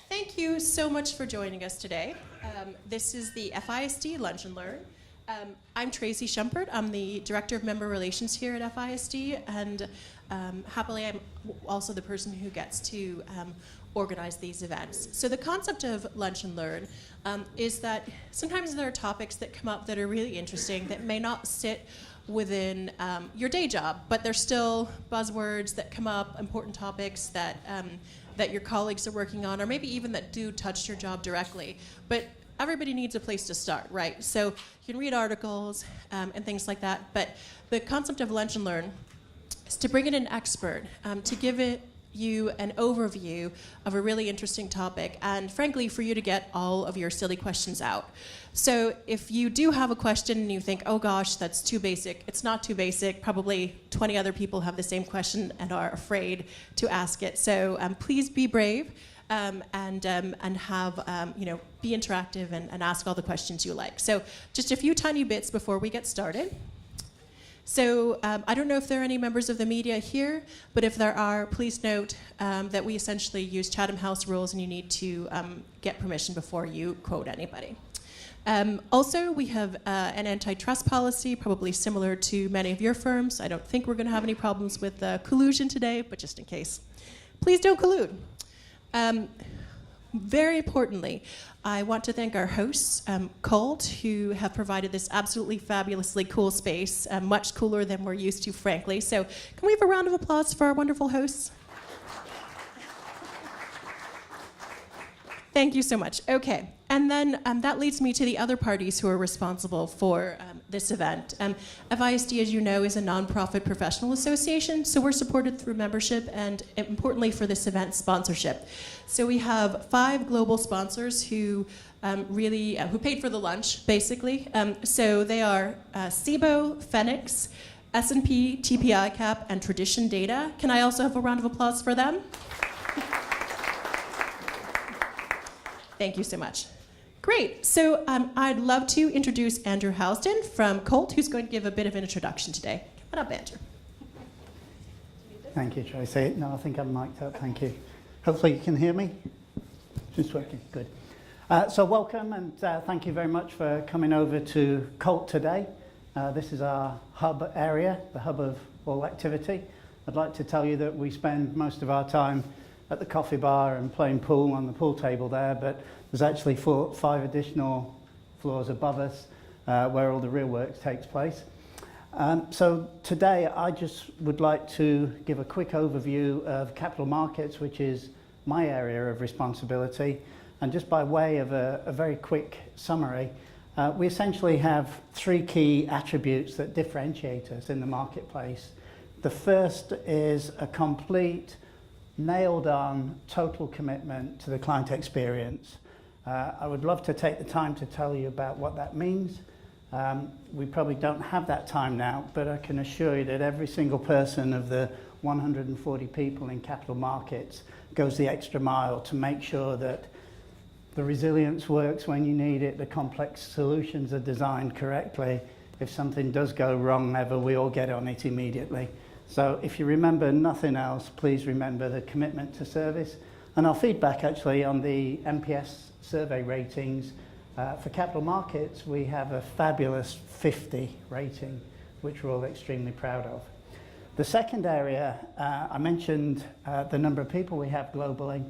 Thank you so much for joining us today. This is the FISD Lunch and Learn. I'm Tracy Shumpert. I'm the Director of Member Relations here at FISD, and happily I'm also the person who gets to organize these events. So the concept of Lunch and Learn is that sometimes there are topics that come up that are really interesting that may not sit within your day job, but they're still buzzwords that come up, important topics that that your colleagues are working on, or maybe even that do touch your job directly. But everybody needs a place to start, right? So you can read articles and things like that, but the concept of Lunch and Learn is to bring in an expert to give you an overview of a really interesting topic, and frankly, for you to get all of your silly questions out. So if you do have a question and you think, oh gosh, that's too basic, it's not too basic. Probably 20 other people have the same question and are afraid to ask it. So please be brave and have, be interactive and ask all the questions you like. So just a few tiny bits before we get started. So I don't know if there are any members of the media here, but if there are, please note that we essentially use Chatham House rules and you need to get permission before you quote anybody. Also, we have an antitrust policy, probably similar to many of your firms. I don't think we're going to have any problems with collusion today, but just in case. Please don't collude. Very importantly, I want to thank our hosts, Colt, who have provided this absolutely fabulously cool space, much cooler than we're used to, frankly. So can we have a round of applause for our wonderful hosts? Thank you so much. Okay, and then that leads me to the other parties who are responsible for this event. FISD, as you know, is a nonprofit professional association, so we're supported through membership and, importantly for this event, sponsorship. So we have 5 global sponsors who who paid for the lunch, basically. So they are SIBO, Phoenix, S&P, TPI Cap, and Tradition Data. Can I also have a round of applause for them? Thank you so much. Great. So I'd love to introduce Andrew Housden from Colt, who's going to give a bit of an introduction today. Come on up, Andrew. Thank you, Tracy. No, I think I'm mic'd up. Thank you. Hopefully you can hear me. It's working. Good. So welcome, and thank you very much for coming over to Colt today. This is our hub area, the hub of all activity. I'd like to tell you that we spend most of our time at the coffee bar and playing pool on the pool table there, but there's actually 5 additional floors above us where all the real work takes place. So today I just would like to give a quick overview of capital markets, which is my area of responsibility. And just by way of a very quick summary, we essentially have 3 key attributes that differentiate us in the marketplace. The first is a complete, nailed-on, total commitment to the client experience. I would love to take the time to tell you about what that means. We probably don't have that time now, but I can assure you that every single person of the 140 people in capital markets goes the extra mile to make sure that the resilience works when you need it, the complex solutions are designed correctly. If something does go wrong ever, we all get on it immediately. So if you remember nothing else, please remember the commitment to service. And our feedback actually on the NPS survey ratings for capital markets, we have a fabulous 50 rating, which we're all extremely proud of. The second area, I mentioned the number of people we have globally.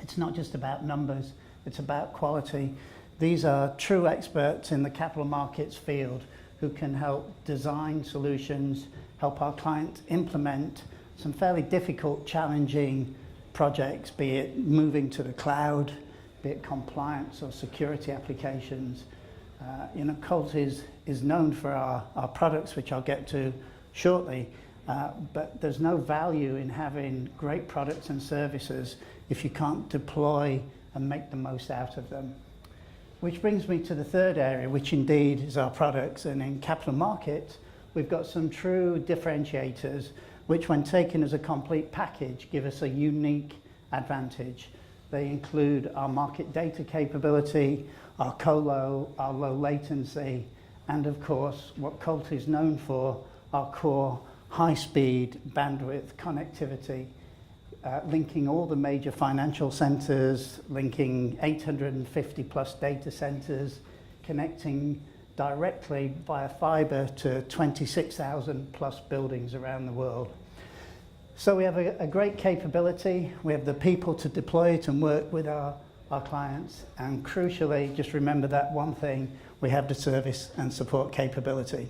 It's not just about numbers, it's about quality. These are true experts in the capital markets field who can help design solutions, help our clients implement some fairly difficult, challenging projects, be it moving to the cloud, be it compliance or security applications. Colt is known for our products, which I'll get to shortly, but there's no value in having great products and services if you can't deploy and make the most out of them. Which brings me to the third area, which indeed is our products. And in capital markets, we've got some true differentiators, which when taken as a complete package, give us a unique advantage. They include our market data capability, our colo, our low latency, and of course, what Colt is known for, our core high-speed bandwidth connectivity. linking all the major financial centers, linking 850 plus data centers, connecting directly via fiber to 26,000 plus buildings around the world. So we have a great capability, we have the people to deploy it and work with our clients, and crucially, just remember that one thing, we have the service and support capability.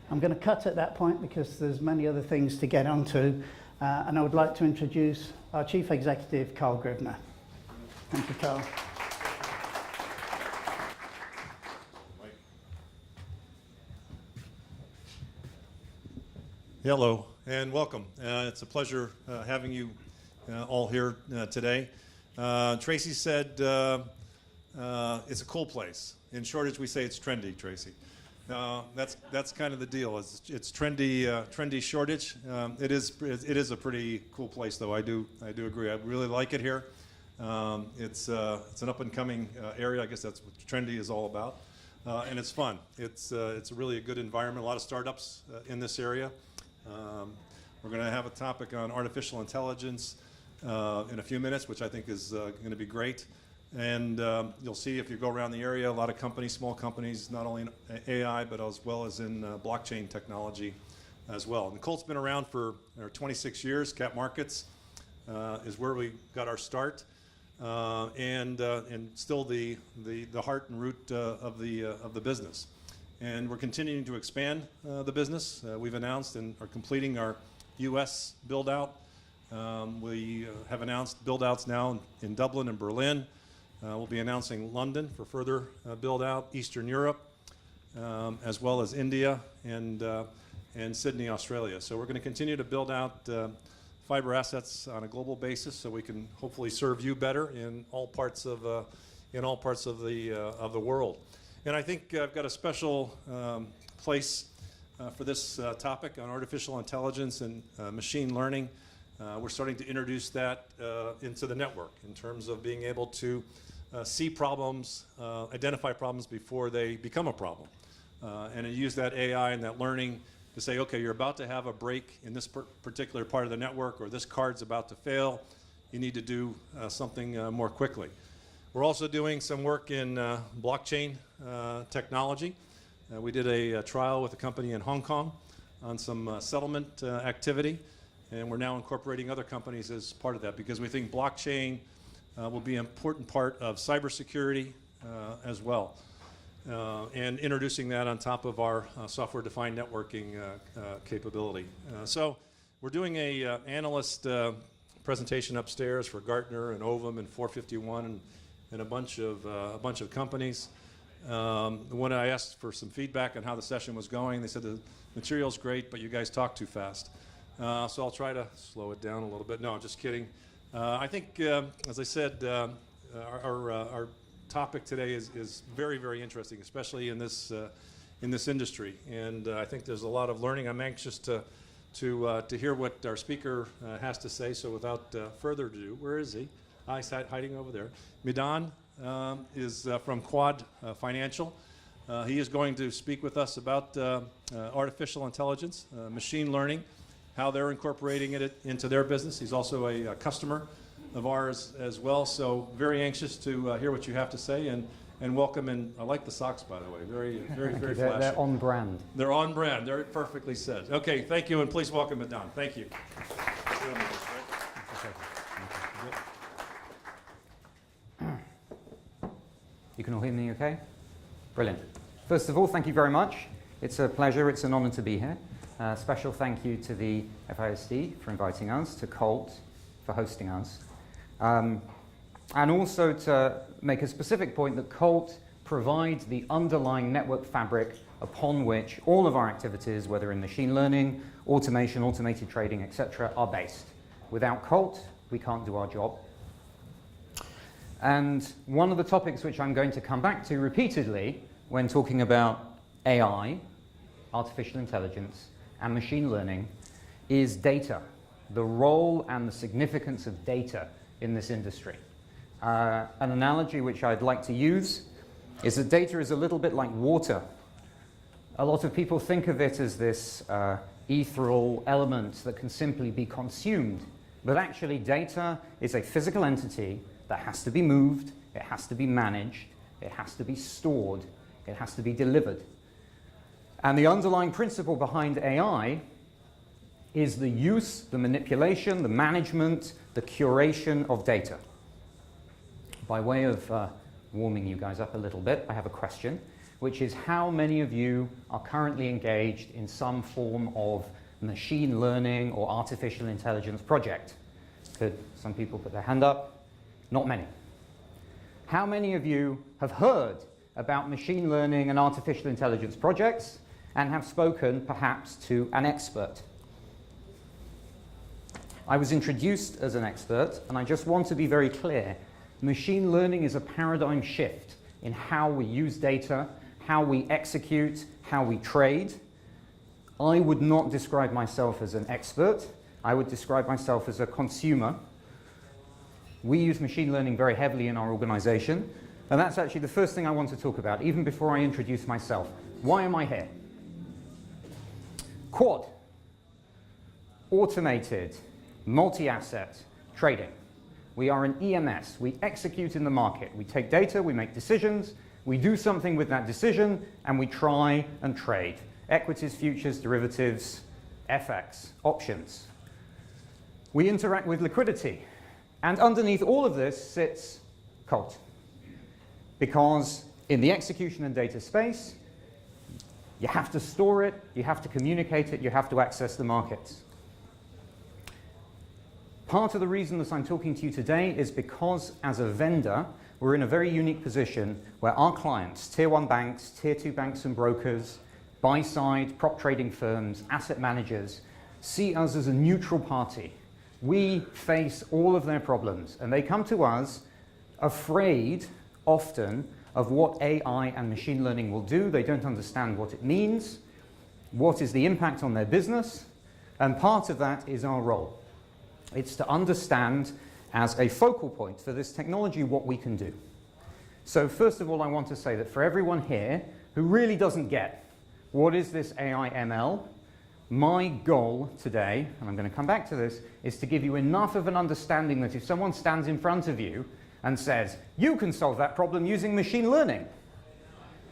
I'm going to cut at that point because there's many other things to get onto, and I would like to introduce our Chief Executive, Carl Gribner. Thank you, Carl. Hello and welcome. It's a pleasure having you all here today. Tracy said it's a cool place. In shortage, we say it's trendy, Tracy. That's kind of the deal. It's trendy shortage. It is a pretty cool place, though. I do agree. I really like it here. It's an up and coming area. I guess that's what trendy is all about, and it's fun. It's really a good environment. A lot of startups in this area. We're going to have a topic on artificial intelligence in a few minutes, which I think is going to be great. And you'll see if you go around the area, a lot of companies, small companies, not only in AI, but as well as in blockchain technology as well. And Colt's been around for 26 years. Cap Markets is where we got our start, and still the heart and root of the business. And we're continuing to expand the business. We've announced and are completing our U.S. build-out. We have announced build-outs now in Dublin and Berlin. We'll be announcing London for further build-out, Eastern Europe, as well as India and Sydney, Australia. So we're going to continue to build out fiber assets on a global basis, so we can hopefully serve you better in all parts of the world. And I think I've got a special place for this topic on artificial intelligence and machine learning. We're starting to introduce that into the network in terms of being able to see problems, identify problems before they become a problem, and use that AI and that learning to say, okay, you're about to have a break in this particular part of the network, or this card's about to fail. You need to do something more quickly. We're also doing some work in blockchain technology. We did a trial with a company in Hong Kong on some settlement activity, and we're now incorporating other companies as part of that because we think blockchain will be an important part of cybersecurity as well, and introducing that on top of our software-defined networking capability. So we're doing a analyst presentation upstairs for Gartner and Ovum and 451 and a bunch of companies. When I asked for some feedback on how the session was going, they said the material's great, but you guys talk too fast. So I'll try to slow it down a little bit. No, I'm just kidding. I think, as I said, our topic today is very, very interesting, especially in this industry. And I think there's a lot of learning. I'm anxious to hear what our speaker has to say. So without further ado, where is he? He's hiding over there. Midan is from Quad Financial. He is going to speak with us about artificial intelligence, machine learning, how they're incorporating it into their business. He's also a customer of ours as well. So very anxious to hear what you have to say, and welcome. And I like the socks, by the way. Very, very, very flashy. They're on brand. They're on brand. They're perfectly said. Okay, thank you, and please welcome Midan. Thank you. You can all hear me okay? Brilliant. First of all, thank you very much. It's a pleasure, it's an honor to be here. Special thank you to the FISD for inviting us, to Colt for hosting us. And also to make a specific point that Colt provides the underlying network fabric upon which all of our activities, whether in machine learning, automation, automated trading, etc., are based. Without Colt, we can't do our job. And one of the topics which I'm going to come back to repeatedly when talking about AI, artificial intelligence, and machine learning is data, the role and the significance of data in this industry. An analogy which I'd like to use is that data is a little bit like water. A lot of people think of it as this ethereal element that can simply be consumed But actually, data is a physical entity that has to be moved, it has to be managed, it has to be stored, it has to be delivered. And the underlying principle behind AI is the use, the manipulation, the management, the curation of data. By way of warming you guys up a little bit, I have a question, which is how many of you are currently engaged in some form of machine learning or artificial intelligence project? Could some people put their hand up? Not many. How many of you have heard about machine learning and artificial intelligence projects and have spoken perhaps to an expert? I was introduced as an expert, and I just want to be very clear. Machine learning is a paradigm shift in how we use data, how we execute, how we trade. I would not describe myself as an expert. I would describe myself as a consumer. We use machine learning very heavily in our organization, and that's actually the first thing I want to talk about, even before I introduce myself. Why am I here? Quad, automated, multi-asset trading. We are an EMS. We execute in the market. We take data, we make decisions, we do something with that decision, and we try and trade. Equities, futures, derivatives, FX, options. We interact with liquidity. And underneath all of this sits Colt. Because in the execution and data space, you have to store it, you have to communicate it, you have to access the markets. Part of the reason that I'm talking to you today is because as a vendor, we're in a very unique position where our clients, tier 1 banks, tier 2 banks and brokers, buy-side, prop trading firms, asset managers, see us as a neutral party. We face all of their problems, and they come to us afraid, often, of what AI and machine learning will do. They don't understand what it means, what is the impact on their business, and part of that is our role. It's to understand, as a focal point for this technology, what we can do. So first of all, I want to say that for everyone here who really doesn't get what is this AI ML, my goal today, and I'm going to come back to this, is to give you enough of an understanding that if someone stands in front of you and says, you can solve that problem using machine learning,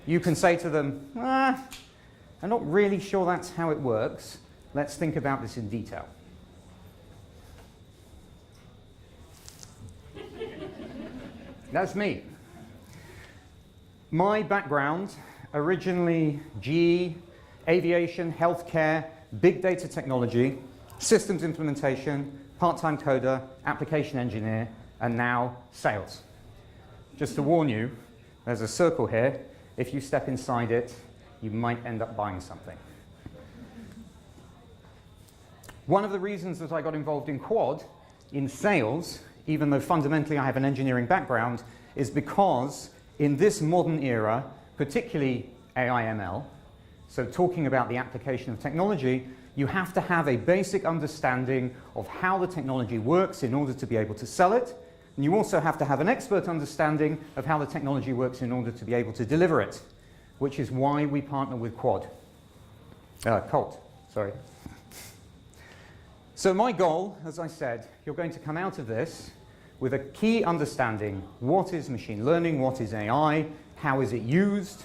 you can say to them, I'm not really sure that's how it works. Let's think about this in detail. That's me. My background, originally GE, aviation, healthcare, big data technology, systems implementation, part-time coder, application engineer, and now sales. Just to warn you, there's a circle here. If you step inside it, you might end up buying something. One of the reasons that I got involved in Quad, in sales, even though fundamentally I have an engineering background, is because in this modern era, particularly AI/ML, so talking about the application of technology, you have to have a basic understanding of how the technology works in order to be able to sell it, and you also have to have an expert understanding of how the technology works in order to be able to deliver it, which is why we partner with Colt. So my goal, as I said, you're going to come out of this with a key understanding. What is machine learning? What is AI? How is it used?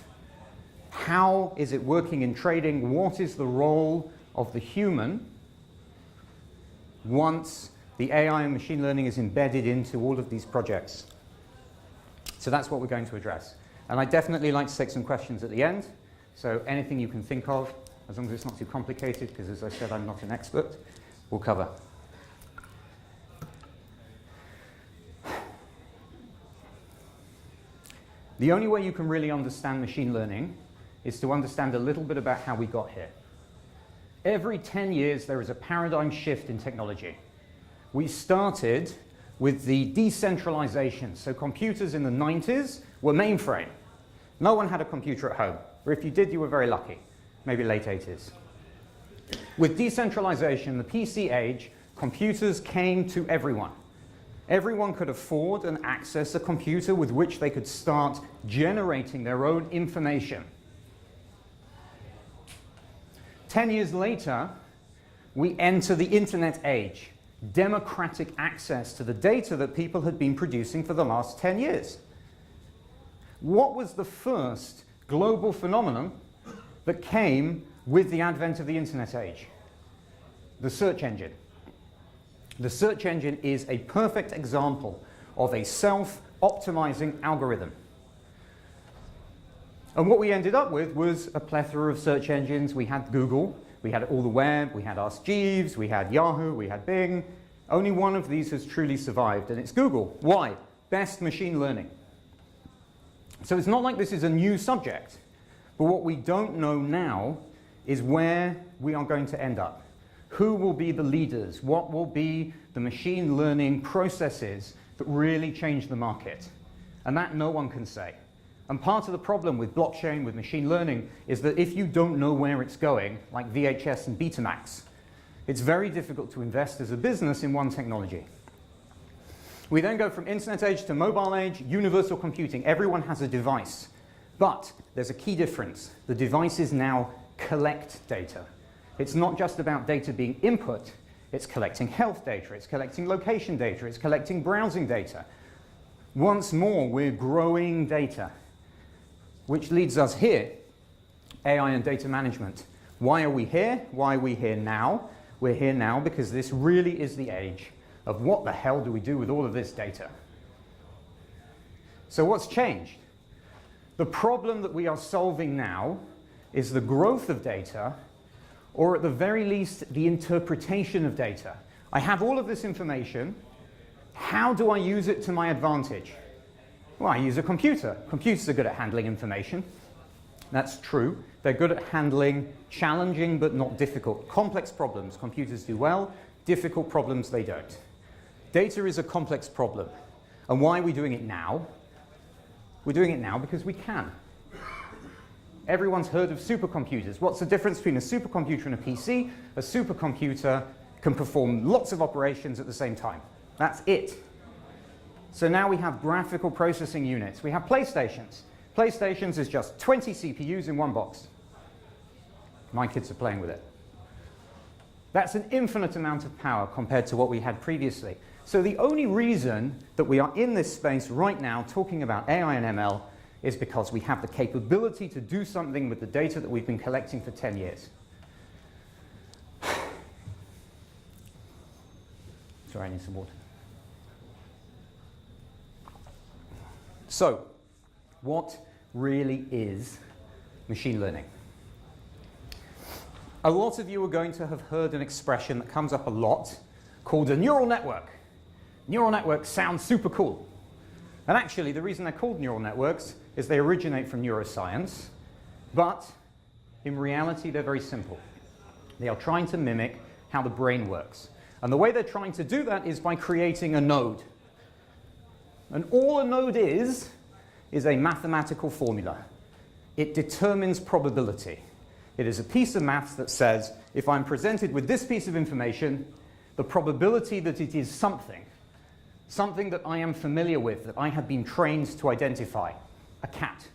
How is it working in trading? What is the role of the human once the AI and machine learning is embedded into all of these projects? So that's what we're going to address. And I'd definitely like to take some questions at the end. So anything you can think of, as long as it's not too complicated, because as I said, I'm not an expert, we'll cover. The only way you can really understand machine learning is to understand a little bit about how we got here. Every 10 years, there is a paradigm shift in technology. We started with the decentralization. So computers in the 90s were mainframe. No one had a computer at home. Or if you did, you were very lucky. Maybe late 80s. With decentralization, the PC age, computers came to everyone. Everyone could afford and access a computer with which they could start generating their own information. 10 years later, we enter the internet age. democratic access to the data that people had been producing for the last 10 years. What was the first global phenomenon that came with the advent of the internet age? The search engine. The search engine is a perfect example of a self-optimizing algorithm. And what we ended up with was a plethora of search engines. We had Google, we had all the web, we had Ask Jeeves, we had Yahoo, we had Bing. Only one of these has truly survived, and it's Google. Why? Best machine learning. So it's not like this is a new subject, but what we don't know now is where we are going to end up. Who will be the leaders? What will be the machine learning processes that really change the market? And that no one can say. And part of the problem with blockchain, with machine learning, is that if you don't know where it's going, like VHS and Betamax, it's very difficult to invest as a business in one technology. We then go from internet age to mobile age, universal computing. Everyone has a device. But there's a key difference. The devices now collect data. It's not just about data being input. It's collecting health data. It's collecting location data. It's collecting browsing data. Once more, we're growing data, which leads us here, AI and data management. Why are we here? Why are we here now? We're here now because this really is the age of what the hell do we do with all of this data? So what's changed? The problem that we are solving now is the growth of data, or at the very least, the interpretation of data. I have all of this information. How do I use it to my advantage? Well, I use a computer. Computers are good at handling information. That's true. They're good at handling challenging but not difficult. Complex problems, computers do well. Difficult problems, they don't. Data is a complex problem. And why are we doing it now? We're doing it now because we can. Everyone's heard of supercomputers. What's the difference between a supercomputer and a PC? A supercomputer can perform lots of operations at the same time. That's it. So now we have graphical processing units. We have PlayStations. PlayStations is just 20 CPUs in one box. My kids are playing with it. That's an infinite amount of power compared to what we had previously. So the only reason that we are in this space right now talking about AI and ML is because we have the capability to do something with the data that we've been collecting for 10 years. Sorry, I need some water. So, what really is machine learning? A lot of you are going to have heard an expression that comes up a lot called a neural network. Neural networks sound super cool. And actually, the reason they're called neural networks is they originate from neuroscience, but in reality, they're very simple. They are trying to mimic how the brain works. And the way they're trying to do that is by creating a node. And all a node is a mathematical formula. It determines probability. It is a piece of maths that says, if I'm presented with this piece of information, the probability that it is something that I am familiar with, that I have been trained to identify, a cat,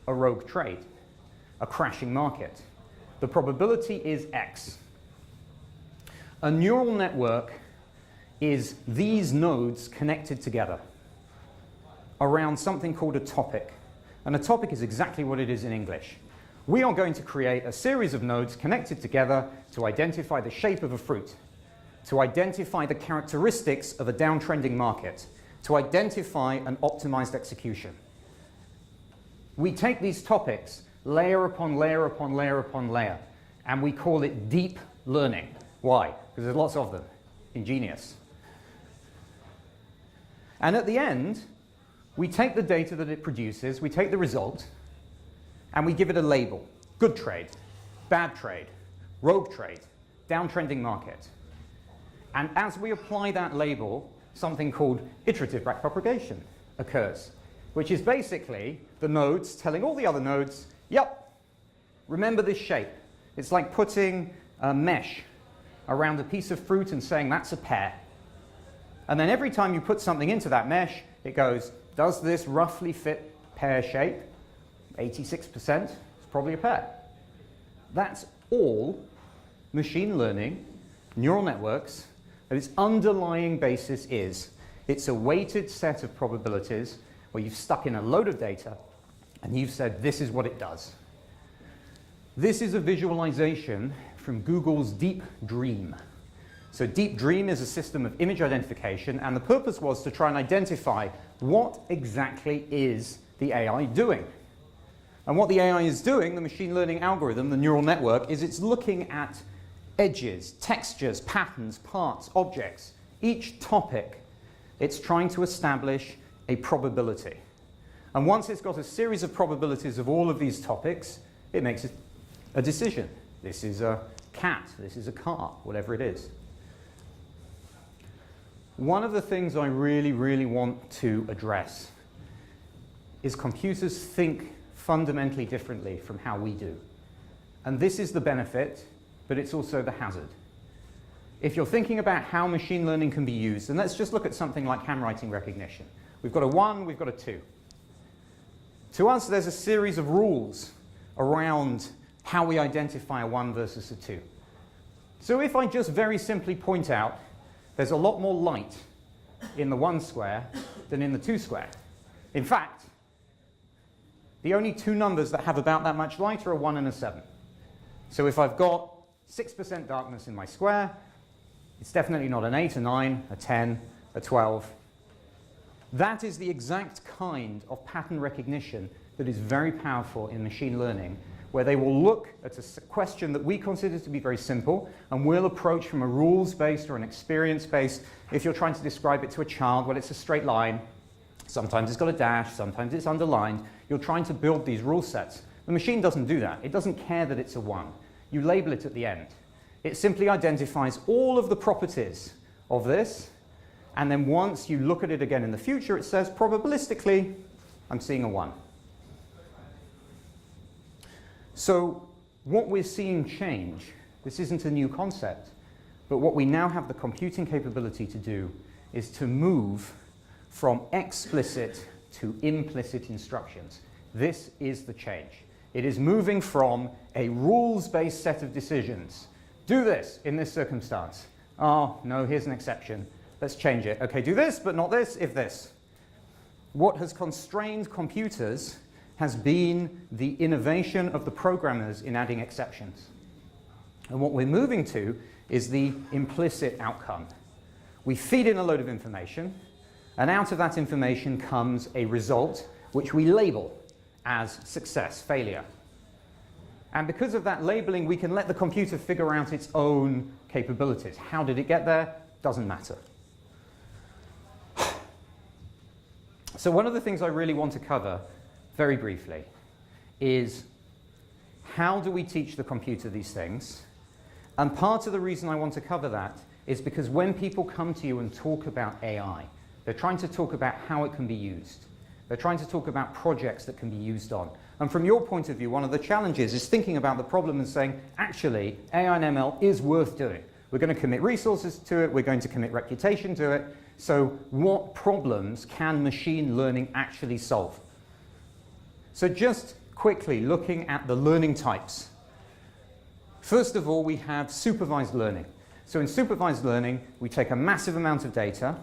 a rogue trade, a crashing market, the probability is X. A neural network is these nodes connected together around something called a topic. And a topic is exactly what it is in English. We are going to create a series of nodes connected together to identify the shape of a fruit, to identify the characteristics of a downtrending market, to identify an optimized execution. We take these topics layer upon layer upon layer upon layer, and we call it deep learning. Why? Because there's lots of them. Ingenious. And at the end, we take the data that it produces, we take the result, and we give it a label. Good trade, bad trade, rogue trade, downtrending market. And as we apply that label, something called iterative backpropagation occurs, which is basically the nodes telling all the other nodes, yep, remember this shape. It's like putting a mesh around a piece of fruit and saying that's a pear. And then every time you put something into that mesh, it goes, does this roughly fit pear shape? 86%, it's probably a pear. That's all machine learning, neural networks, And its underlying basis is it's a weighted set of probabilities where you've stuck in a load of data and you've said this is what it does. This is a visualization from Google's Deep Dream. So Deep Dream is a system of image identification, and the purpose was to try and identify what exactly is the AI doing. And what the AI is doing, the machine learning algorithm, the neural network, is it's looking at edges, textures, patterns, parts, objects. Each topic, it's trying to establish a probability. And once it's got a series of probabilities of all of these topics, it makes a decision. This is a cat, this is a car, whatever it is. One of the things I really, really want to address is computers think fundamentally differently from how we do. And this is the benefit, but it's also the hazard. If you're thinking about how machine learning can be used, and let's just look at something like handwriting recognition. We've got a 1, we've got a 2. To us, there's a series of rules around how we identify a 1 versus a 2. So if I just very simply point out there's a lot more light in the 1 square than in the 2 square. In fact, the only two numbers that have about that much light are a 1 and a 7. So if I've got 6% darkness in my square, it's definitely not an 8, a 9, a 10, a 12. That is the exact kind of pattern recognition that is very powerful in machine learning, where they will look at a question that we consider to be very simple, and we'll approach from a rules-based or an experience-based. If you're trying to describe it to a child, well, it's a straight line. Sometimes it's got a dash, sometimes it's underlined. You're trying to build these rule sets. The machine doesn't do that. It doesn't care that it's a 1. You label it at the end. It simply identifies all of the properties of this, and then once you look at it again in the future, it says, probabilistically, I'm seeing a 1. So what we're seeing change, this isn't a new concept, but what we now have the computing capability to do is to move from explicit to implicit instructions. This is the change. It is moving from a rules-based set of decisions. Do this in this circumstance. Oh, no, here's an exception. Let's change it. Okay, do this, but not this, if this. What has constrained computers has been the innovation of the programmers in adding exceptions. And what we're moving to is the implicit outcome. We feed in a load of information, and out of that information comes a result which we label as success, failure. And because of that labeling, we can let the computer figure out its own capabilities. How did it get there? Doesn't matter. So one of the things I really want to cover very briefly is how do we teach the computer these things? And part of the reason I want to cover that is because when people come to you and talk about AI, they're trying to talk about how it can be used. They're trying to talk about projects that can be used on. And from your point of view, one of the challenges is thinking about the problem and saying, actually, AI and ML is worth doing. We're going to commit resources to it. We're going to commit reputation to it. So what problems can machine learning actually solve? So just quickly looking at the learning types. First of all, we have supervised learning. So in supervised learning, we take a massive amount of data,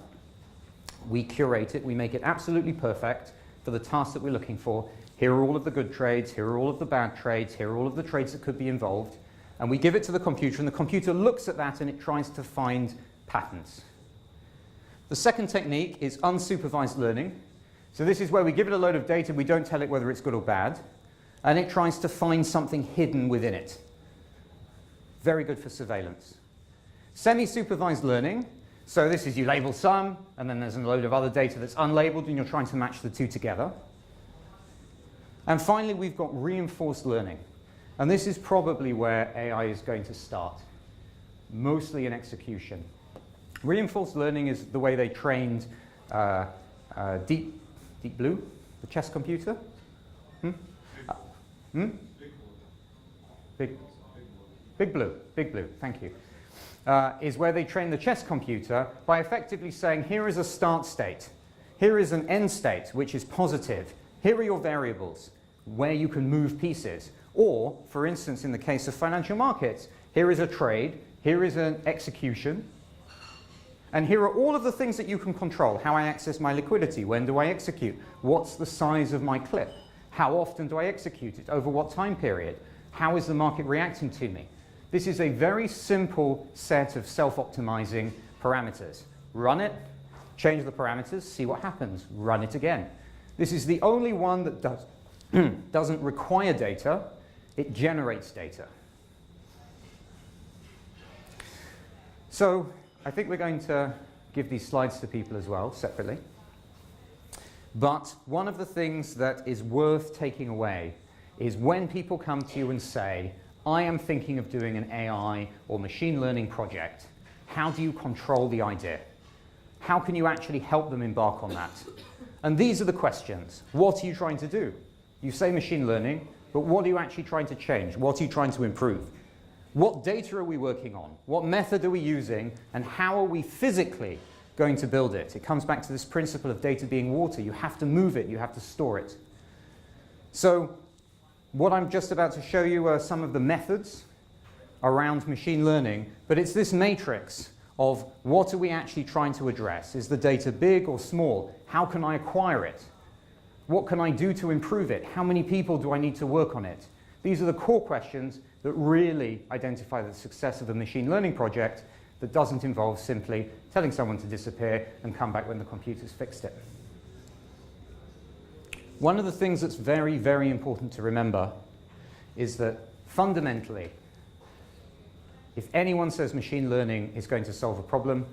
we curate it, we make it absolutely perfect for the task that we're looking for. Here are all of the good trades, here are all of the bad trades, here are all of the trades that could be involved. And we give it to the computer, and the computer looks at that and it tries to find patterns. The second technique is unsupervised learning. So this is where we give it a load of data, we don't tell it whether it's good or bad, and it tries to find something hidden within it. Very good for surveillance. Semi-supervised learning, so this is you label some, and then there's a load of other data that's unlabeled, and you're trying to match the two together. And finally, we've got reinforced learning. And this is probably where AI is going to start, mostly in execution. Reinforced learning is the way they trained Deep Blue, the chess computer. Big Blue, thank you. Is where they train the chess computer by effectively saying, here is a start state. Here is an end state, which is positive. Here are your variables, where you can move pieces. Or, for instance, in the case of financial markets, here is a trade, here is an execution, And here are all of the things that you can control. How I access my liquidity. When do I execute? What's the size of my clip? How often do I execute it? Over what time period? How is the market reacting to me? This is a very simple set of self-optimizing parameters. Run it, change the parameters, see what happens. Run it again. This is the only one that doesn't require data. It generates data. So I think we're going to give these slides to people as well, separately. But one of the things that is worth taking away is when people come to you and say, I am thinking of doing an AI or machine learning project, how do you control the idea? How can you actually help them embark on that? And these are the questions. What are you trying to do? You say machine learning, but what are you actually trying to change? What are you trying to improve? What data are we working on? What method are we using? And how are we physically going to build it? It comes back to this principle of data being water. You have to move it. You have to store it. So what I'm just about to show you are some of the methods around machine learning. But it's this matrix of what are we actually trying to address? Is the data big or small? How can I acquire it? What can I do to improve it? How many people do I need to work on it? These are the core questions that really identify the success of a machine learning project that doesn't involve simply telling someone to disappear and come back when the computer's fixed it. One of the things that's very, very important to remember is that fundamentally, if anyone says machine learning is going to solve a problem,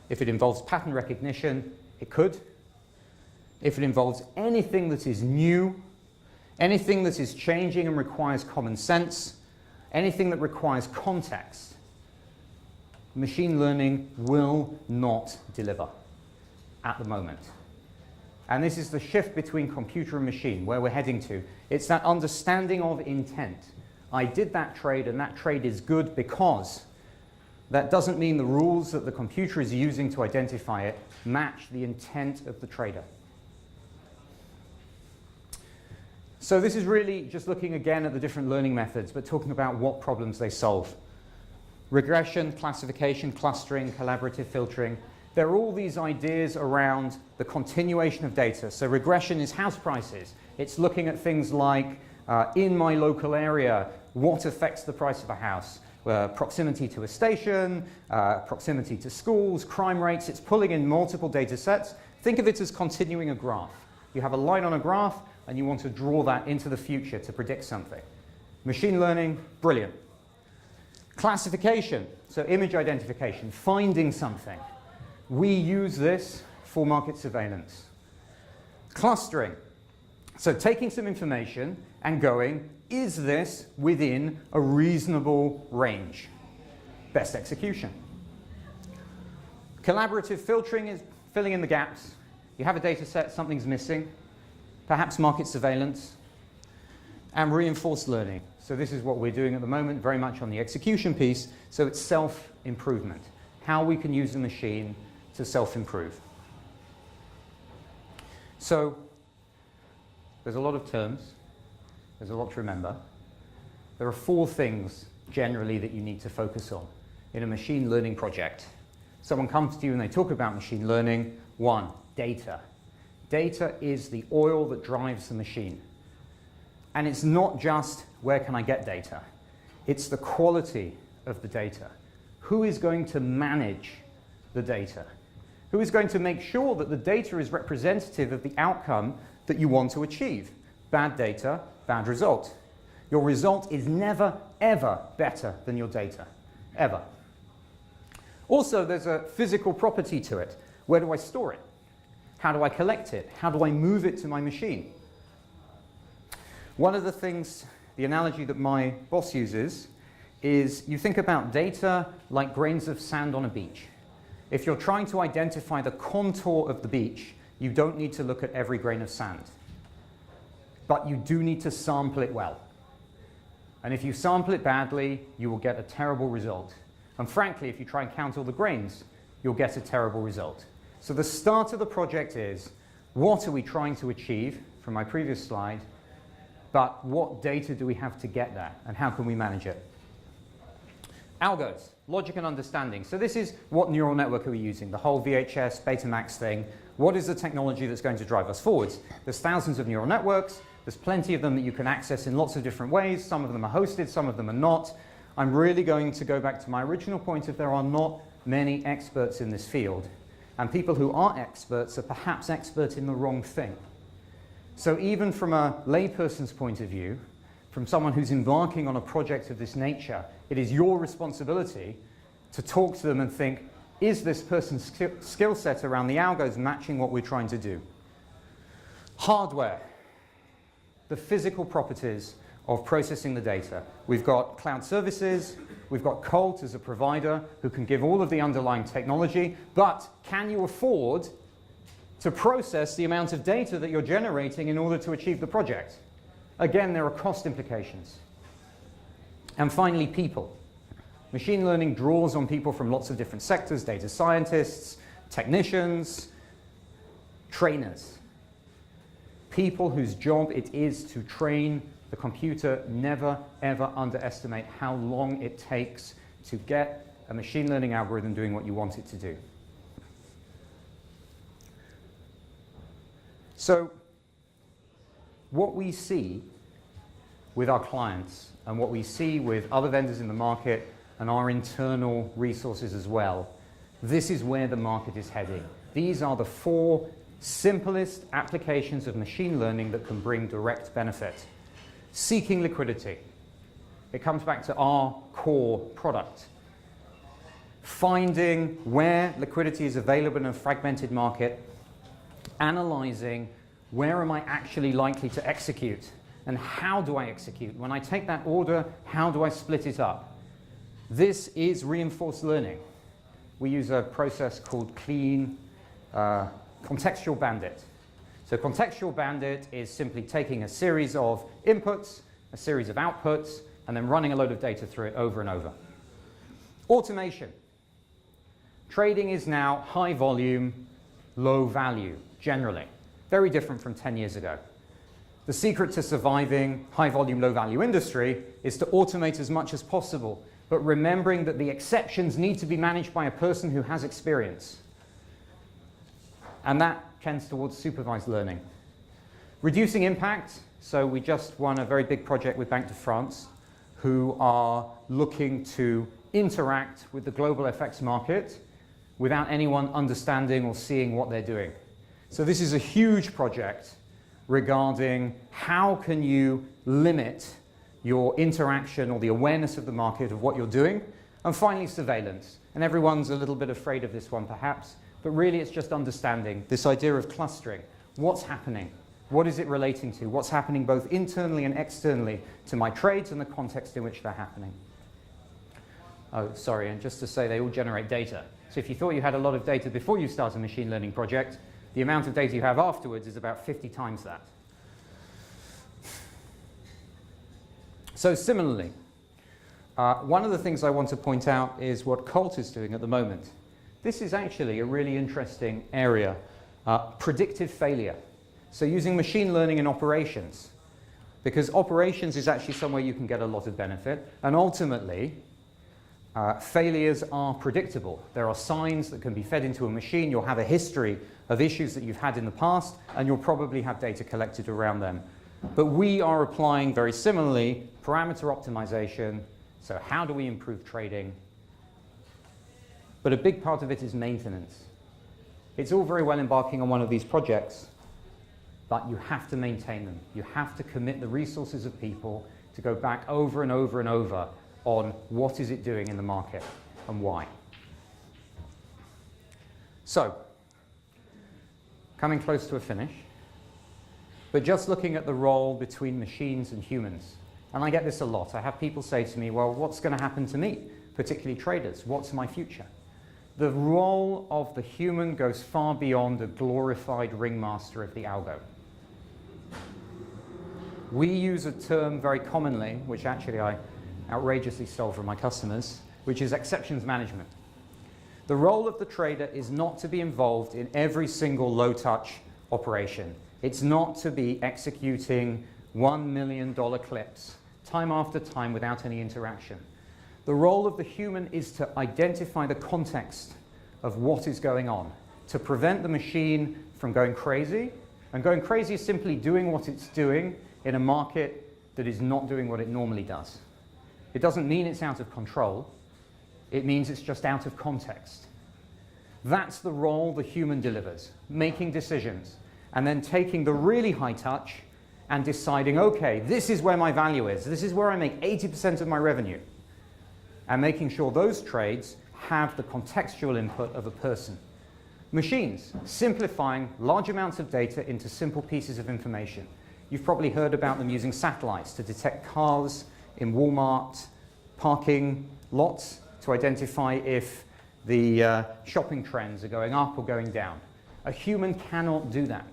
if it involves pattern recognition, it could. If it involves anything that is new, anything that is changing and requires common sense, anything that requires context, machine learning will not deliver at the moment. And this is the shift between computer and machine, where we're heading to. It's that understanding of intent. I did that trade, and that trade is good because that doesn't mean the rules that the computer is using to identify it match the intent of the trader. So this is really just looking again at the different learning methods, but talking about what problems they solve. Regression, classification, clustering, collaborative filtering. There are all these ideas around the continuation of data. So regression is house prices. It's looking at things like, in my local area, what affects the price of a house? Proximity to a station, proximity to schools, crime rates. It's pulling in multiple data sets. Think of it as continuing a graph. You have a line on a graph, and you want to draw that into the future to predict something. Machine learning, brilliant. Classification, so image identification, finding something. We use this for market surveillance. Clustering, so taking some information and going, is this within a reasonable range? Best execution. Collaborative filtering is filling in the gaps. You have a data set, something's missing. Perhaps market surveillance, and reinforced learning. So this is what we're doing at the moment, very much on the execution piece. So it's self-improvement, how we can use the machine to self-improve. So there's a lot of terms. There's a lot to remember. There are 4 things generally that you need to focus on in a machine learning project. Someone comes to you and they talk about machine learning. 1, data. Data is the oil that drives the machine. And it's not just where can I get data. It's the quality of the data. Who is going to manage the data? Who is going to make sure that the data is representative of the outcome that you want to achieve? Bad data, bad result. Your result is never, ever better than your data. Ever. Also, there's a physical property to it. Where do I store it? How do I collect it? How do I move it to my machine? One of the things, the analogy that my boss uses, is you think about data like grains of sand on a beach. If you're trying to identify the contour of the beach, you don't need to look at every grain of sand. But you do need to sample it well. And if you sample it badly, you will get a terrible result. And frankly, if you try and count all the grains, you'll get a terrible result. So the start of the project is, what are we trying to achieve, from my previous slide, but what data do we have to get there, and how can we manage it? Algos, logic and understanding. So this is what neural network are we using, the whole VHS, Betamax thing. What is the technology that's going to drive us forwards? There's thousands of neural networks. There's plenty of them that you can access in lots of different ways. Some of them are hosted, some of them are not. I'm really going to go back to my original point of there are not many experts in this field. And people who are experts are perhaps expert in the wrong thing. So even from a layperson's point of view, from someone who's embarking on a project of this nature, it is your responsibility to talk to them and think, is this person's skill set around the algos matching what we're trying to do? Hardware, the physical properties of processing the data. We've got cloud services, we've got Colt as a provider who can give all of the underlying technology, but can you afford to process the amount of data that you're generating in order to achieve the project? Again, there are cost implications. And finally, people. Machine learning draws on people from lots of different sectors, data scientists, technicians, trainers. People whose job it is to train the computer. Never, ever underestimate how long it takes to get a machine learning algorithm doing what you want it to do. So, what we see with our clients and what we see with other vendors in the market and our internal resources as well, this is where the market is heading. These are the 4 simplest applications of machine learning that can bring direct benefit. Seeking liquidity. It comes back to our core product. Finding where liquidity is available in a fragmented market, analyzing where am I actually likely to execute and how do I execute? When I take that order, how do I split it up? This is reinforced learning. We use a process called clean contextual bandit. So contextual bandit is simply taking a series of inputs, a series of outputs, and then running a load of data through it over and over. Automation. Trading is now high volume, low value, generally. Very different from 10 years ago. The secret to surviving high volume, low value industry is to automate as much as possible, but remembering that the exceptions need to be managed by a person who has experience. And that tends towards supervised learning. Reducing impact. So we just won a very big project with Banque de France, who are looking to interact with the global FX market without anyone understanding or seeing what they're doing. So this is a huge project regarding how can you limit your interaction or the awareness of the market of what you're doing. And finally, surveillance. And everyone's a little bit afraid of this one, perhaps, but really it's just understanding this idea of clustering. What's happening? What is it relating to? What's happening both internally and externally to my trades and the context in which they're happening? Oh, sorry, and just to say they all generate data. So if you thought you had a lot of data before you start a machine learning project, the amount of data you have afterwards is about 50 times that. So similarly, one of the things I want to point out is what Colt is doing at the moment. This is actually a really interesting area, predictive failure. So using machine learning in operations, because operations is actually somewhere you can get a lot of benefit, and ultimately, failures are predictable. There are signs that can be fed into a machine. You'll have a history of issues that you've had in the past, and you'll probably have data collected around them. But we are applying very similarly parameter optimization. So how do we improve trading? But a big part of it is maintenance. It's all very well embarking on one of these projects, but you have to maintain them. You have to commit the resources of people to go back over and over and over on what is it doing in the market and why. So, coming close to a finish, but just looking at the role between machines and humans. And I get this a lot. I have people say to me, well, what's going to happen to me, particularly traders? What's my future? The role of the human goes far beyond a glorified ringmaster of the algo. We use a term very commonly, which actually I outrageously stole from my customers, which is exceptions management. The role of the trader is not to be involved in every single low-touch operation. It's not to be executing $1 million clips time after time without any interaction. The role of the human is to identify the context of what is going on, to prevent the machine from going crazy. And going crazy is simply doing what it's doing in a market that is not doing what it normally does. It doesn't mean it's out of control. It means it's just out of context. That's the role the human delivers, making decisions, and then taking the really high touch and deciding, okay, this is where my value is. This is where I make 80% of my revenue. And making sure those trades have the contextual input of a person. Machines, simplifying large amounts of data into simple pieces of information. You've probably heard about them using satellites to detect cars in Walmart parking lots to identify if the shopping trends are going up or going down. A human cannot do that.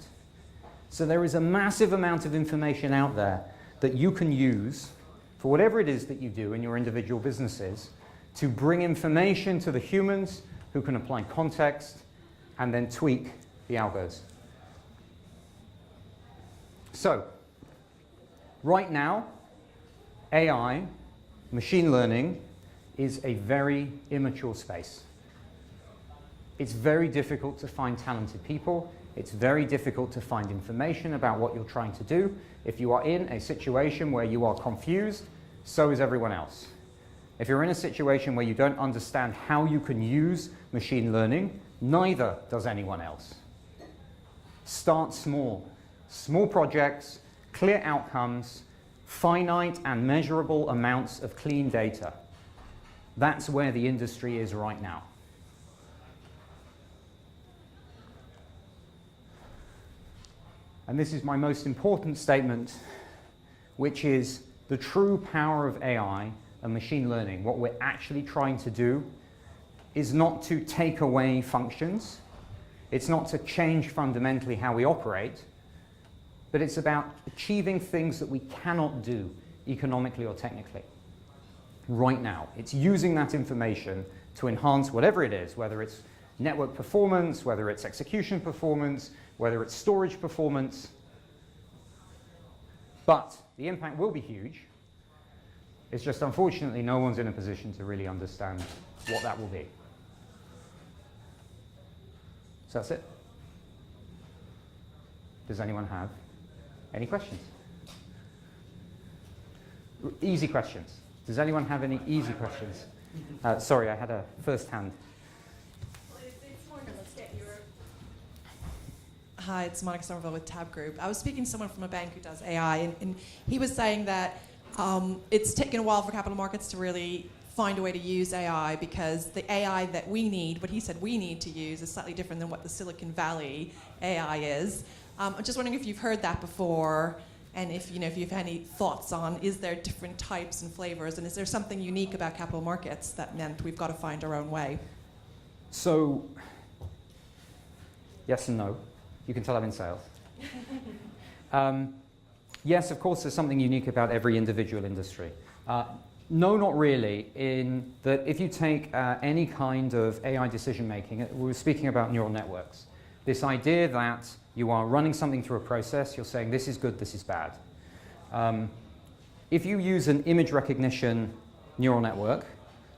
So there is a massive amount of information out there that you can use for whatever it is that you do in your individual businesses to bring information to the humans who can apply context and then tweak the algos. So, right now, AI, machine learning, is a very immature space. It's very difficult to find talented people. It's very difficult to find information about what you're trying to do. If you are in a situation where you are confused, so is everyone else. If you're in a situation where you don't understand how you can use machine learning, neither does anyone else. Start small. Small projects, clear outcomes, finite and measurable amounts of clean data. That's where the industry is right now. And this is my most important statement, which is the true power of AI and machine learning. What we're actually trying to do is not to take away functions. It's not to change fundamentally how we operate, but it's about achieving things that we cannot do economically or technically right now. It's using that information to enhance whatever it is, whether it's network performance, whether it's execution performance, whether it's storage performance. But the impact will be huge. It's just unfortunately no one's in a position to really understand what that will be. So that's it. Does anyone have any questions? Easy questions. Does anyone have any easy questions? Sorry, I had a first hand. Hi, it's Monica Somerville with Tab Group. I was speaking to someone from a bank who does AI, and he was saying that it's taken a while for capital markets to really find a way to use AI because the AI that we need, what he said we need to use, is slightly different than what the Silicon Valley AI is. I'm just wondering if you've heard that before, and if you've had any thoughts on, is there different types and flavors, and is there something unique about capital markets that meant we've got to find our own way? So, yes and no. You can tell I'm in sales. Yes, of course, there's something unique about every individual industry. No, not really, in that if you take any kind of AI decision making, we were speaking about neural networks. This idea that you are running something through a process, you're saying this is good, this is bad. If you use an image recognition neural network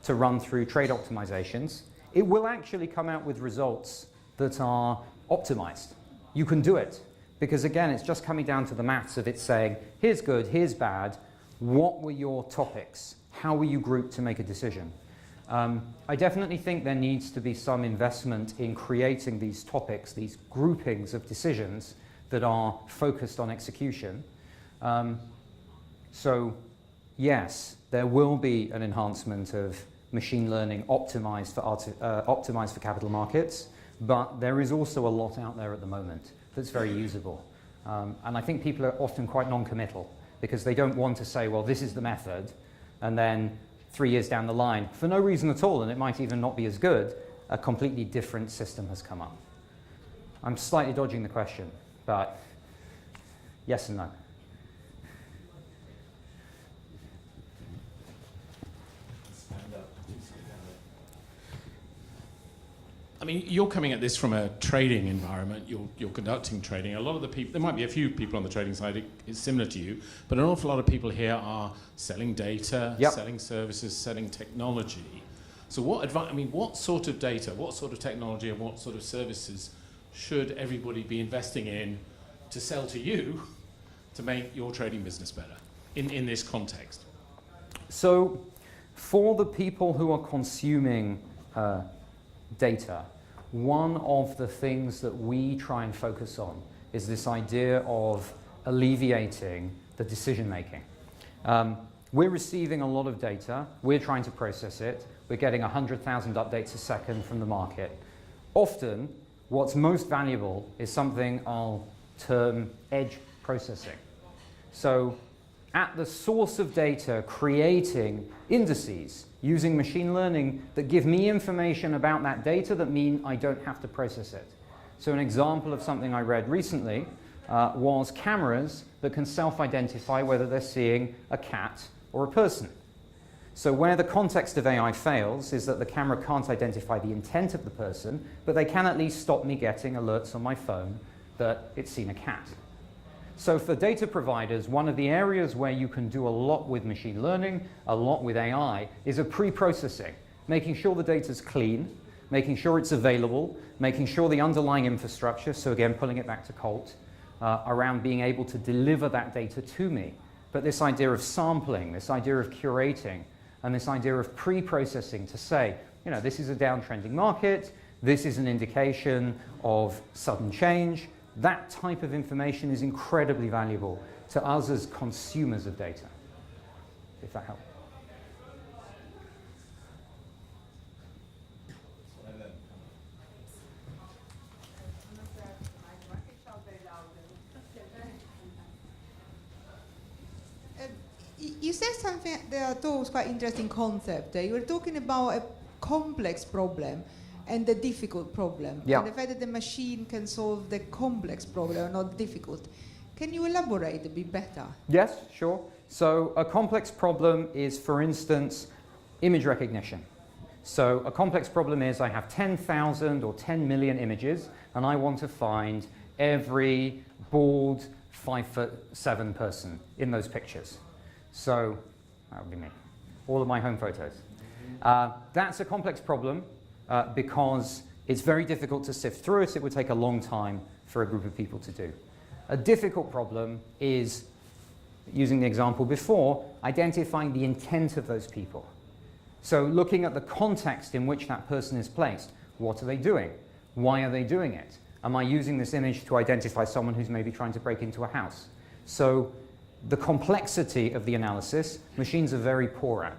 to run through trade optimizations, it will actually come out with results that are optimized. You can do it, because again, it's just coming down to the maths of it saying, here's good, here's bad, what were your topics? How were you grouped to make a decision? I definitely think there needs to be some investment in creating these topics, these groupings of decisions that are focused on execution. So yes, there will be an enhancement of machine learning optimized for capital markets, but there is also a lot out there at the moment that's very usable. And I think people are often quite non-committal because they don't want to say, well, this is the method, and then 3 years down the line, for no reason at all, and it might even not be as good, a completely different system has come up. I'm slightly dodging the question, but yes and no. I mean, you're coming at this from a trading environment. You're conducting trading. A lot of the people, there might be a few people on the trading side it's similar to you, but an awful lot of people here are selling data, Yep. selling services, selling technology. So what sort of data, what sort of technology, and what sort of services should everybody be investing in to sell to you to make your trading business better in this context? So for the people who are consuming data, one of the things that we try and focus on is this idea of alleviating the decision making. We're receiving a lot of data, we're trying to process it, we're getting 100,000 updates a second from the market. Often, what's most valuable is something I'll term edge processing. So at the source of data, creating indices using machine learning that give me information about that data that mean I don't have to process it. So an example of something I read recently was cameras that can self-identify whether they're seeing a cat or a person. So where the context of AI fails is that the camera can't identify the intent of the person, but they can at least stop me getting alerts on my phone that it's seen a cat. So for data providers, one of the areas where you can do a lot with machine learning, a lot with AI, is a pre-processing, making sure the data's clean, making sure it's available, making sure the underlying infrastructure, so again, pulling it back to Colt, around being able to deliver that data to me. But this idea of sampling, this idea of curating, and this idea of pre-processing to say, you know, this is a downtrending market, this is an indication of sudden change. That type of information is incredibly valuable to us as consumers of data, if that helps. You said something that I thought was quite interesting concept. You were talking about a complex problem and the difficult problem. Yeah. And the fact that the machine can solve the complex problem, not difficult. Can you elaborate a bit better? Yes, sure. So a complex problem is, for instance, image recognition. So a complex problem is I have 10,000 or 10 million images, and I want to find every bald 5'7" person in those pictures. So that would be me. All of my home photos. That's a complex problem because it's very difficult to sift through it. It would take a long time for a group of people to do. A difficult problem is, using the example before, identifying the intent of those people. So looking at the context in which that person is placed. What are they doing? Why are they doing it? Am I using this image to identify someone who's maybe trying to break into a house? So the complexity of the analysis, machines are very poor at.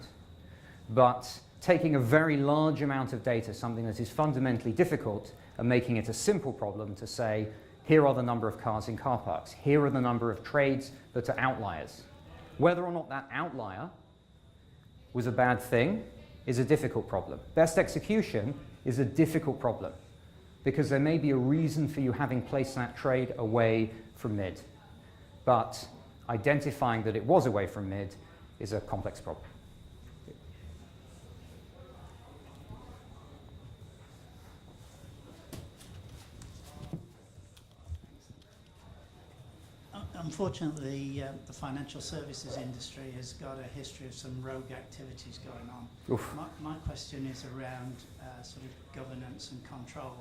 But taking a very large amount of data, something that is fundamentally difficult, and making it a simple problem to say, here are the number of cars in car parks, here are the number of trades that are outliers. Whether or not that outlier was a bad thing is a difficult problem. Best execution is a difficult problem because there may be a reason for you having placed that trade away from mid. But identifying that it was away from mid is a complex problem. Unfortunately, the financial services industry has got a history of some rogue activities going on. My question is around sort of governance and control,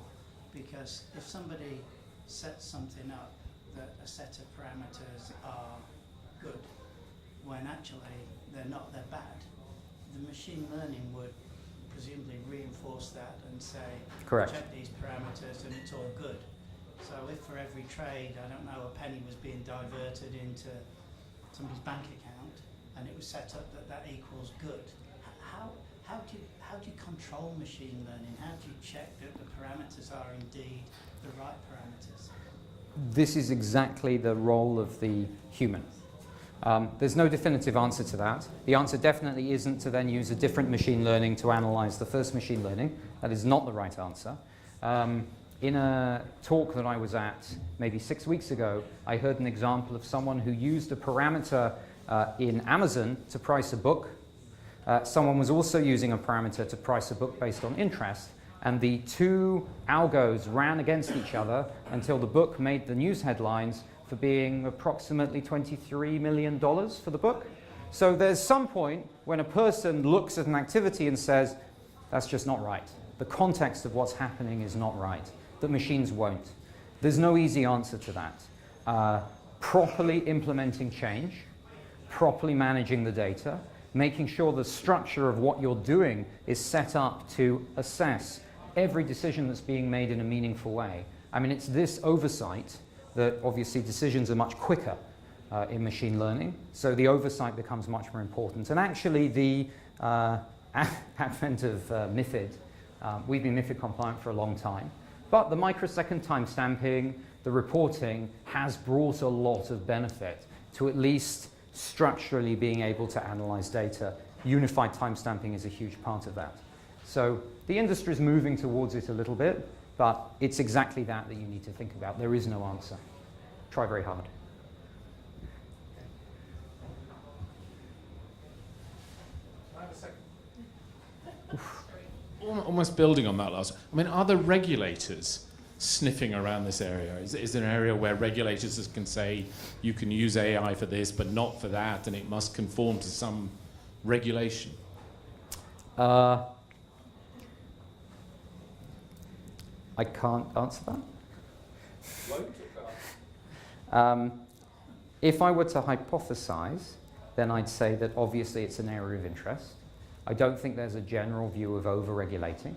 because if somebody sets something up that a set of parameters are good, when actually they're not, they're bad, the machine learning would presumably reinforce that and say, correct, check these parameters and it's all good. So if for every trade, I don't know, a penny was being diverted into somebody's bank account and it was set up that that equals good, how do you control machine learning? How do you check that the parameters are indeed the right parameters? This is exactly the role of the human. There's no definitive answer to that. The answer definitely isn't to then use a different machine learning to analyze the first machine learning. That is not the right answer. In a talk that I was at maybe 6 weeks ago, I heard an example of someone who used a parameter in Amazon to price a book. Someone was also using a parameter to price a book based on interest, And the two algos ran against each other until the book made the news headlines for being approximately $23 million for the book. So there's some point when a person looks at an activity and says, that's just not right. The context of what's happening is not right. That machines won't. There's no easy answer to that. Properly implementing change, properly managing the data, making sure the structure of what you're doing is set up to assess every decision that's being made in a meaningful way. I mean, it's this oversight that obviously decisions are much quicker in machine learning, so the oversight becomes much more important. And actually the advent of MiFID, we've been MiFID compliant for a long time, but the microsecond timestamping, the reporting has brought a lot of benefit to at least structurally being able to analyze data. Unified timestamping is a huge part of that. So the industry is moving towards it a little bit, but it's exactly that you need to think about. There is no answer. Try very hard. I have a second. Almost building on that last. I mean, are the regulators sniffing around this area? Is there an area where regulators can say you can use AI for this but not for that, and it must conform to some regulation? I can't answer that. If I were to hypothesize, then I'd say that obviously it's an area of interest. I don't think there's a general view of over-regulating.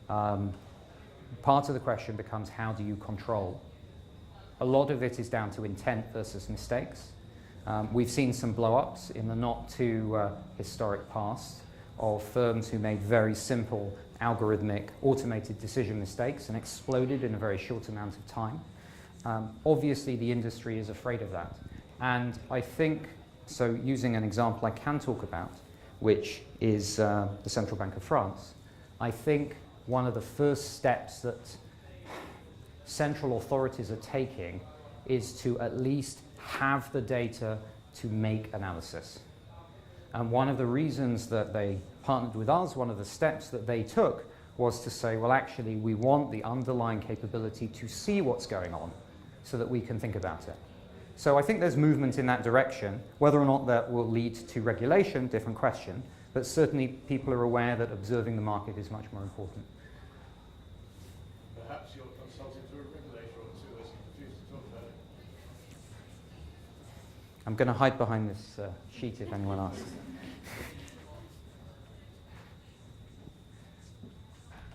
Part of the question becomes, how do you control? A lot of it is down to intent versus mistakes. We've seen some blow-ups in the not too historic past of firms who made very simple algorithmic automated decision mistakes and exploded in a very short amount of time. Obviously the industry is afraid of that. And I think, so using an example I can talk about, which is the Central Bank of France, I think one of the first steps that central authorities are taking is to at least have the data to make analysis. And one of the reasons that they partnered with us, one of the steps that they took was to say, well, actually, we want the underlying capability to see what's going on so that we can think about it. So I think there's movement in that direction. Whether or not that will lead to regulation, different question. But certainly people are aware that observing the market is much more important. Perhaps you're consulting to a regulator or two as you refuse to talk about it. I'm going to hide behind this sheet if anyone asks.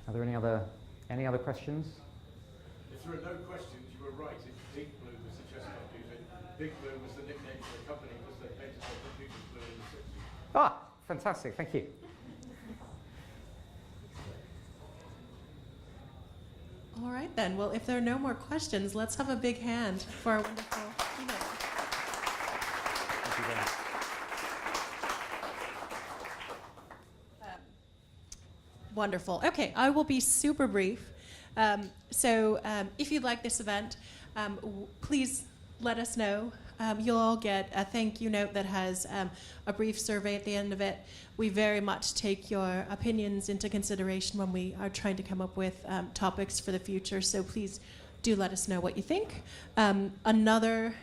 Are there any other questions? If there are no questions, you were right. It's Big Blue was the chess computer. Big Blue was the nickname for the company because they painted their computers blue in the 60s. Ah, fantastic. Thank you. All right then. Well, if there are no more questions, let's have a big hand for our wonderful keynote. Thank you very much. Wonderful. Okay, I will be super brief. If you'd like this event, please let us know. You'll all get a thank you note that has a brief survey at the end of it. We very much take your opinions into consideration when we are trying to come up with topics for the future, so please do let us know what you think. Another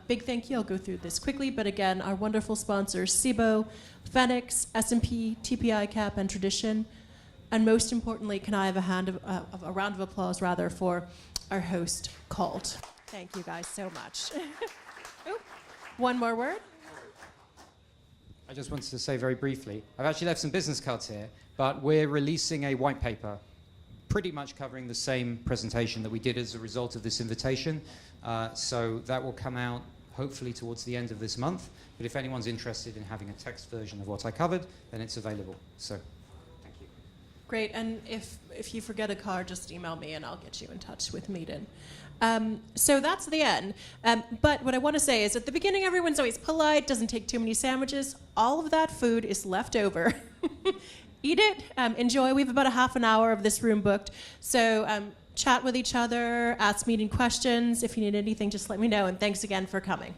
big thank you, I'll go through this quickly, but again, our wonderful sponsors, SIBO, Fenix, S&P, TPI Cap, and Tradition. And most importantly, can I have a round of applause rather for our host, Colt. Thank you guys so much. Ooh, one more word. I just wanted to say very briefly, I've actually left some business cards here, but we're releasing a white paper pretty much covering the same presentation that we did as a result of this invitation. So that will come out hopefully towards the end of this month. But if anyone's interested in having a text version of what I covered, then it's available. So. Great, and if you forget a card, just email me and I'll get you in touch with Meaden. So that's the end. But what I want to say is at the beginning, everyone's always polite, doesn't take too many sandwiches. All of that food is left over. Eat it, enjoy. We have about a half an hour of this room booked. So chat with each other, ask Meaden questions. If you need anything, just let me know. And thanks again for coming.